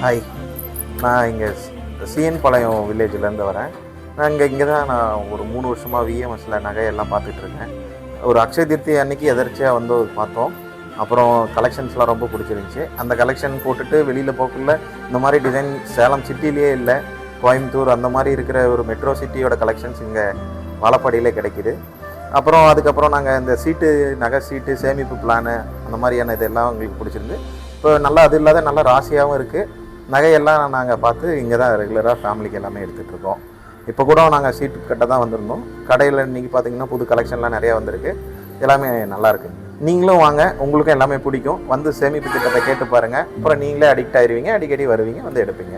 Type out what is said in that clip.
Hi, நான் இங்கே CN பாளையம் வில்லேஜ்லேருந்து வரேன். நான் இங்கே தான் நான் ஒரு 3 வருஷமாக விஎம்எஸில் நகையெல்லாம் பார்த்துட்ருக்கேன். ஒரு அக்ஷய தீர்த்தி அன்றைக்கி எதர்ச்சியாக வந்து பார்த்தோம். அப்புறம் கலெக்ஷன்ஸ்லாம் ரொம்ப பிடிச்சிருந்துச்சி. அந்த கலெக்ஷன் போட்டுட்டு வெளியில் போக்குள்ள இந்த மாதிரி டிசைன் சேலம் சிட்டிலேயே இல்லை, கோயம்புத்தூர் அந்த மாதிரி இருக்கிற ஒரு மெட்ரோ சிட்டியோட கலெக்ஷன்ஸ் இங்கே வாழப்பாடியிலே கிடைக்கிது. அதுக்கப்புறம் நாங்கள் இந்த சீட்டு, நகை சீட்டு, சேமிப்பு பிளானு அந்த மாதிரியான இதெல்லாம் எங்களுக்கு பிடிச்சிருந்து. இப்போ நல்லா அது இல்லாத நல்லா ராசியாகவும் இருக்குது. நகையெல்லாம் நாங்கள் பார்த்து இங்கே தான் ரெகுலராக ஃபேமிலிக்கு எல்லாமே எடுத்துகிட்ருக்கோம். இப்போ கூட நாங்கள் சீட்டு கட்ட தான் வந்திருந்தோம். கடையில் இன்றைக்கி பார்த்திங்கன்னா புது கலெக்ஷன்லாம் நிறையா வந்திருக்கு. எல்லாமே நல்லாயிருக்கு. நீங்களும் வாங்க, உங்களுக்கும் எல்லாமே பிடிக்கும். வந்து சேமிப்பு திட்டத்தை கேட்டு பாருங்கள். அப்புறம் நீங்களே அடிக்ட் ஆயிடுவீங்க, அடிக்கடி வருவீங்க, வந்து எடுப்பீங்க.